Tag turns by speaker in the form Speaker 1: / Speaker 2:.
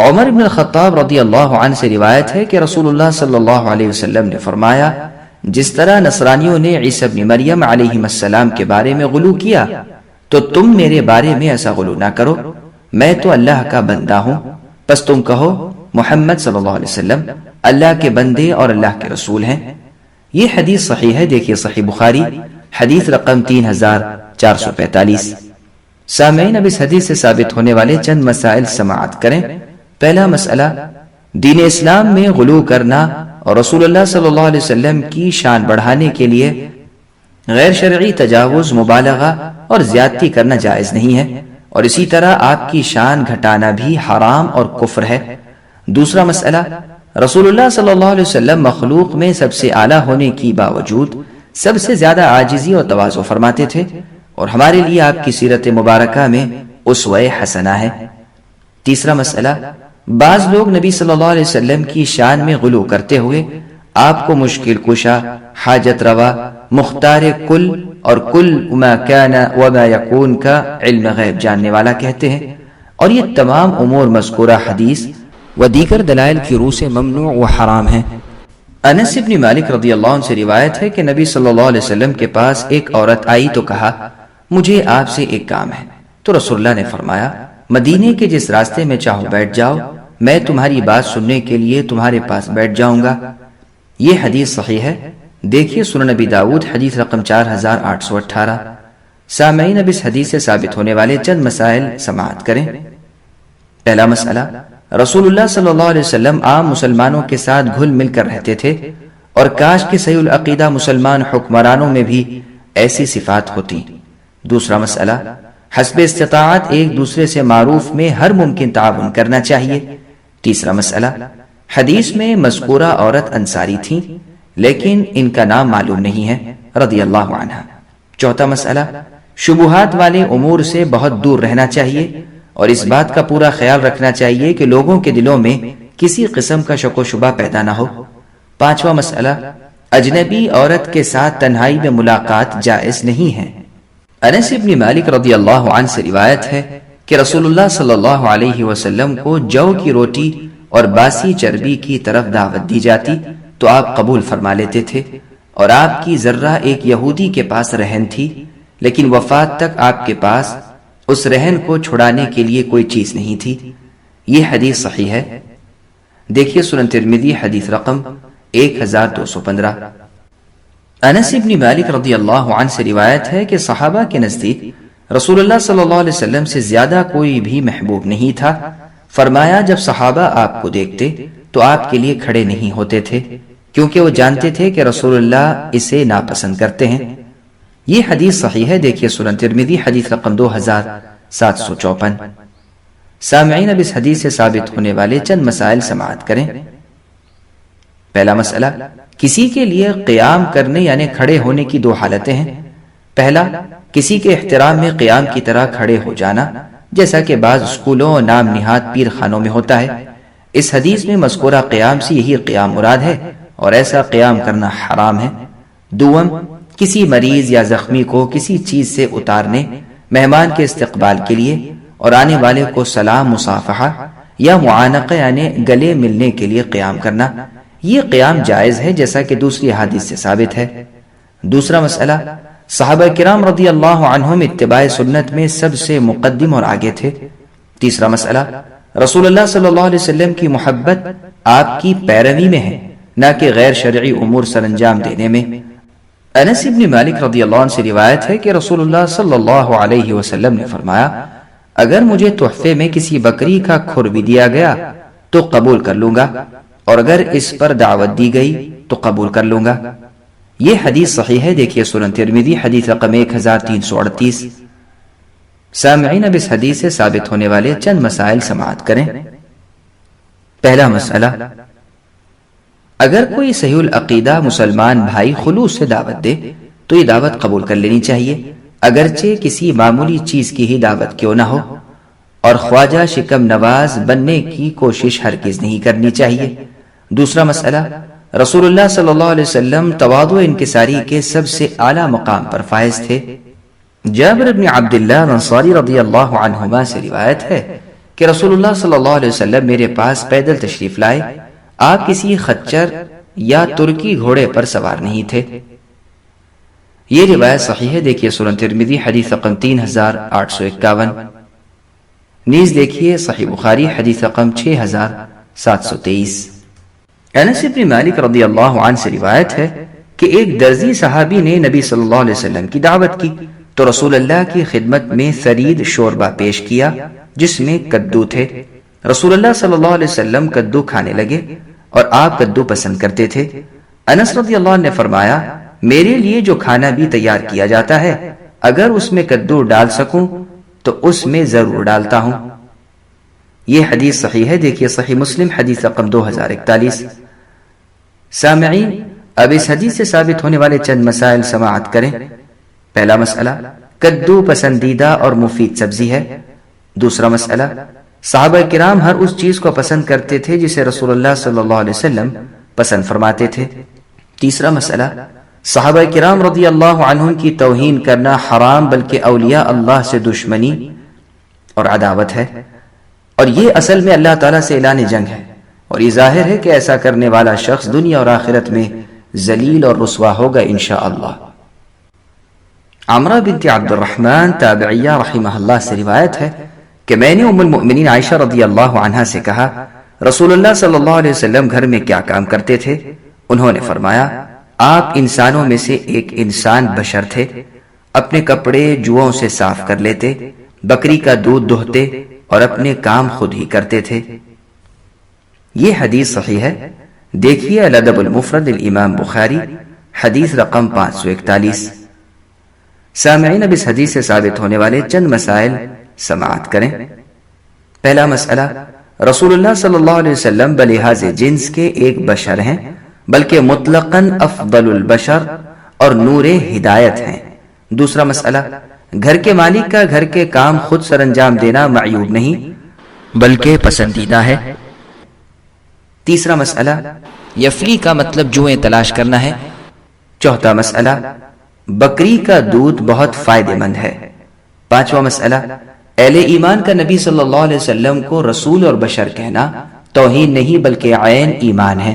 Speaker 1: عمر بن الخطاب رضی اللہ عنہ سے روایت ہے کہ رسول اللہ صلی اللہ علیہ وسلم نے فرمایا، جس طرح نصرانیوں نے عیسیٰ ابن مریم علیہ السلام کے بارے میں غلو کیا تو تم میرے بارے میں ایسا غلو نہ کرو، میں تو اللہ کا بندہ ہوں، پس تم کہو محمد صلی اللہ علیہ وسلم اللہ کے بندے اور اللہ کے رسول ہیں۔ یہ حدیث صحیح ہے، دیکھیے صحیح بخاری حدیث رقم 3445۔ سامعین، اب اس حدیث سے ثابت ہونے والے چند مسائل سماعت کریں۔ پہلا مسئلہ، دین اسلام میں غلو کرنا اور رسول اللہ صلی اللہ علیہ وسلم کی شان بڑھانے کے لیے غیر شرعی تجاوز، مبالغہ اور زیادتی کرنا جائز نہیں ہے، اور اسی طرح آپ کی شان گھٹانا بھی حرام اور کفر ہے۔ دوسرا مسئلہ، رسول اللہ صلی اللہ علیہ وسلم مخلوق میں سب سے اعلیٰ ہونے کی باوجود سب سے زیادہ عاجزی اور تواضع فرماتے تھے، اور ہمارے لیے آپ کی سیرت مبارکہ میں اسوہ حسنہ ہے۔ تیسرا مسئلہ، بعض لوگ نبی صلی اللہ علیہ وسلم کی شان میں غلو کرتے ہوئے آپ کو مشکل کشا، حاجت روا، مختار کل اور کل ما کان وما یکون کا علم غیب جاننے والا کہتے ہیں، اور یہ تمام امور مذکورہ حدیث و دیگر دلائل کی روح سے ممنوع و حرام ہیں۔ انس بن مالک رضی اللہ عنہ سے روایت ہے کہ نبی صلی اللہ علیہ وسلم کے پاس ایک عورت آئی تو کہا، مجھے آپ سے ایک کام ہے، تو رسول اللہ نے فرمایا، مدینے کے جس راستے میں چاہو بیٹھ جاؤ، میں تمہاری بات سننے کے لیے تمہارے پاس بیٹھ جاؤں گا۔ یہ حدیث صحیح ہے، دیکھیے سنن نبی داؤد حدیث رقم 4818۔ سامعین، اب اس حدیث سے ثابت ہونے والے چند مسائل سماعت کریں۔ پہلا مسئلہ، رسول اللہ صلی اللہ علیہ وسلم عام مسلمانوں کے ساتھ گھل مل کر رہتے تھے، اور کاش کے صحیح العقیدہ مسلمان حکمرانوں میں بھی ایسی صفات ہوتی۔ دوسرا مسئلہ، حسب استطاعت ایک دوسرے سے معروف میں ہر ممکن تعاون کرنا چاہیے۔ تیسرا مسئلہ، حدیث میں مذکورہ عورت انصاری تھیں، لیکن ان کا نام معلوم نہیں ہے، رضی اللہ عنہ۔ چوتھا مسئلہ، شبہات والے امور سے بہت دور رہنا چاہیے، اور اس بات کا پورا خیال رکھنا چاہیے کہ لوگوں کے دلوں میں کسی قسم کا شک و شبہ پیدا نہ ہو۔ پانچواں مسئلہ، اجنبی عورت کے ساتھ تنہائی میں ملاقات جائز نہیں ہے۔ انس بن مالک رضی اللہ عنہ سے روایت ہے کہ رسول اللہ صلی اللہ علیہ وسلم کو جو کی روٹی اور باسی چربی کی طرف دعوت دی جاتی تو آپ قبول فرما لیتے تھے، اور آپ کی ذرہ ایک یہودی کے پاس رہن تھی، لیکن وفات تک آپ کے پاس اس رہن کو چھڑانے کے لیے کوئی چیز نہیں تھی۔ یہ حدیث صحیح ہے، دیکھیے سنن ترمذی حدیث رقم 1215۔ انس بن مالک رضی اللہ عنہ سے روایت ہے کہ صحابہ کے نزدیک رسول اللہ صلی اللہ علیہ وسلم سے زیادہ کوئی بھی محبوب نہیں تھا۔ فرمایا، جب صحابہ آپ کو دیکھتے تو آپ کے لیے کھڑے نہیں ہوتے تھے، کیونکہ وہ جانتے تھے کہ رسول اللہ اسے ناپسند کرتے ہیں۔ یہ حدیث صحیح ہے، دیکھیے سنن ترمذی حدیث رقم 2754۔ سامعین، اب اس حدیث سے ثابت ہونے والے چند مسائل سماعت کریں۔ پہلا مسئلہ، کسی کے لیے قیام کرنے یعنی کھڑے ہونے کی دو حالتیں ہیں۔ پہلا، کسی کے احترام میں قیام کی طرح کھڑے ہو جانا، جیسا کہ بعض اسکولوں اور نام نہاد پیر خانوں میں ہوتا ہے۔ اس حدیث میں مذکورہ قیام سے یہی قیام مراد ہے، اور ایسا قیام کرنا حرام ہے۔ دوم، کسی مریض یا زخمی کو کسی چیز سے اتارنے، مہمان کے استقبال کے لیے، اور آنے والے کو سلام، مصافحہ یا معانقہ یعنی گلے ملنے کے لیے قیام کرنا، یہ قیام جائز ہے، جیسا کہ دوسری حدیث سے ثابت ہے۔ دوسرا مسئلہ، صحابہ کرام رضی اللہ عنہم اتباع سنت میں سب سے مقدم اور آگے تھے۔ تیسرا مسئلہ، رسول اللہ صلی اللہ علیہ وسلم کی محبت آپ کی پیروی میں ہے، نہ کہ غیر شرعی امور سر انجام دینے میں۔ انس بن مالک رضی اللہ عنہ سے روایت ہے کہ رسول اللہ صلی اللہ علیہ وسلم نے فرمایا، اگر مجھے تحفے میں کسی بکری کا کھر بھی دیا گیا تو قبول کر لوں گا، اور اگر اس پر دعوت دی گئی تو قبول کر لوں گا۔ یہ حدیث صحیح ہے، دیکھیے سنن ترمذی حدیث رقم 1338۔ سامعین، اب اس حدیث سے ثابت ہونے والے چند مسائل سماعت کریں۔ پہلا مسئلہ، اگر کوئی صحیح العقیدہ مسلمان بھائی خلوص سے دعوت دے تو یہ دعوت قبول کر لینی چاہیے، اگرچہ کسی معمولی چیز کی ہی دعوت کیوں نہ ہو، اور خواجہ شکم نواز بننے کی کوشش ہرگز نہیں کرنی چاہیے۔ دوسرا مسئلہ، رسول اللہ صلی اللہ علیہ وسلم تواضع و انکساری کے سب سے اعلیٰ مقام پر فائز تھے۔ جابر بن عبداللہ انصاری رضی اللہ عنہما سے روایت ہے کہ رسول اللہ صلی اللہ علیہ وسلم میرے پاس پیدل تشریف لائے، آپ کسی خچر یا ترکی گھوڑے پر سوار نہیں تھے۔ یہ روایت صحیح ہے، دیکھیے سنن ترمذی حدیث رقم 3851، نیز دیکھیے صحیح بخاری حدیث رقم 6723۔ انس بن مالک رضی اللہ عنہ سے روایت ہے کہ ایک درزی صحابی نے نبی صلی اللہ علیہ وسلم کی دعوت کی تو رسول اللہ کی خدمت میں ثرید شوربہ پیش کیا جس میں کدو تھے۔ رسول اللہ صلی اللہ علیہ وسلم کدو کھانے لگے اور آپ کدو پسند کرتے تھے۔ انس رضی اللہ عنہ نے فرمایا، میرے لیے جو کھانا بھی تیار کیا جاتا ہے اگر اس میں کدو ڈال سکوں تو اس میں ضرور ڈالتا ہوں۔ یہ حدیث صحیح ہے، دیکھیے صحیح مسلم حدیث رقم 2041۔ سامعین، اب اس حدیث سے ثابت ہونے والے چند مسائل سماعت کریں۔ پہلا مسئلہ، کدو پسندیدہ اور مفید سبزی ہے۔ دوسرا مسئلہ، صحابہ کرام ہر اس چیز کو پسند کرتے تھے جسے رسول اللہ صلی اللہ علیہ وسلم پسند فرماتے تھے۔ تیسرا مسئلہ، صحابہ کرام رضی اللہ عنہم کی توہین کرنا حرام بلکہ اولیاء اللہ سے دشمنی اور عداوت ہے، اور یہ اصل میں اللہ تعالیٰ سے اعلان جنگ ہے، اور یہ ظاہر ہے کہ ایسا کرنے والا شخص دنیا اور آخرت میں ذلیل اور رسوا ہوگا انشاءاللہ۔ عمرہ بنت عبد الرحمن تابعیہ رحمہ اللہ سے روایت ہے کہ میں نے ام المؤمنین عائشہ رضی اللہ عنہا سے کہا، رسول اللہ صلی اللہ علیہ وسلم گھر میں کیا کام کرتے تھے؟ انہوں نے فرمایا، آپ انسانوں میں سے ایک انسان بشر تھے، اپنے کپڑے جوؤں سے صاف کر لیتے، بکری کا دودھ دہتے اور اپنے کام خود ہی کرتے تھے۔ یہ حدیث صحیح ہے، دیکھیے الادب المفرد الامام بخاری حدیث رقم 541۔ سامعین، اب اس حدیث سے ثابت ہونے والے چند مسائل سماعت کریں۔ پہلا مسئلہ، رسول اللہ صلی اللہ علیہ وسلم بلحاظ جنس کے ایک بشر ہیں بلکہ مطلقاً افضل البشر اور نور ہدایت ہیں۔ دوسرا مسئلہ، گھر کے مالک کا گھر کے کام خود سر انجام دینا معیوب نہیں بلکہ پسندیدہ ہے۔ تیسرا مسئلہ، یفلی کا مطلب جوئیں تلاش کرنا ہے۔ چوتھا مسئلہ، بکری کا دودھ بہت فائدہ مند ہے۔ پانچواں مسئلہ، اہل ایمان کا نبی صلی اللہ علیہ وسلم کو رسول اور بشر کہنا توہین نہیں بلکہ عین ایمان ہے۔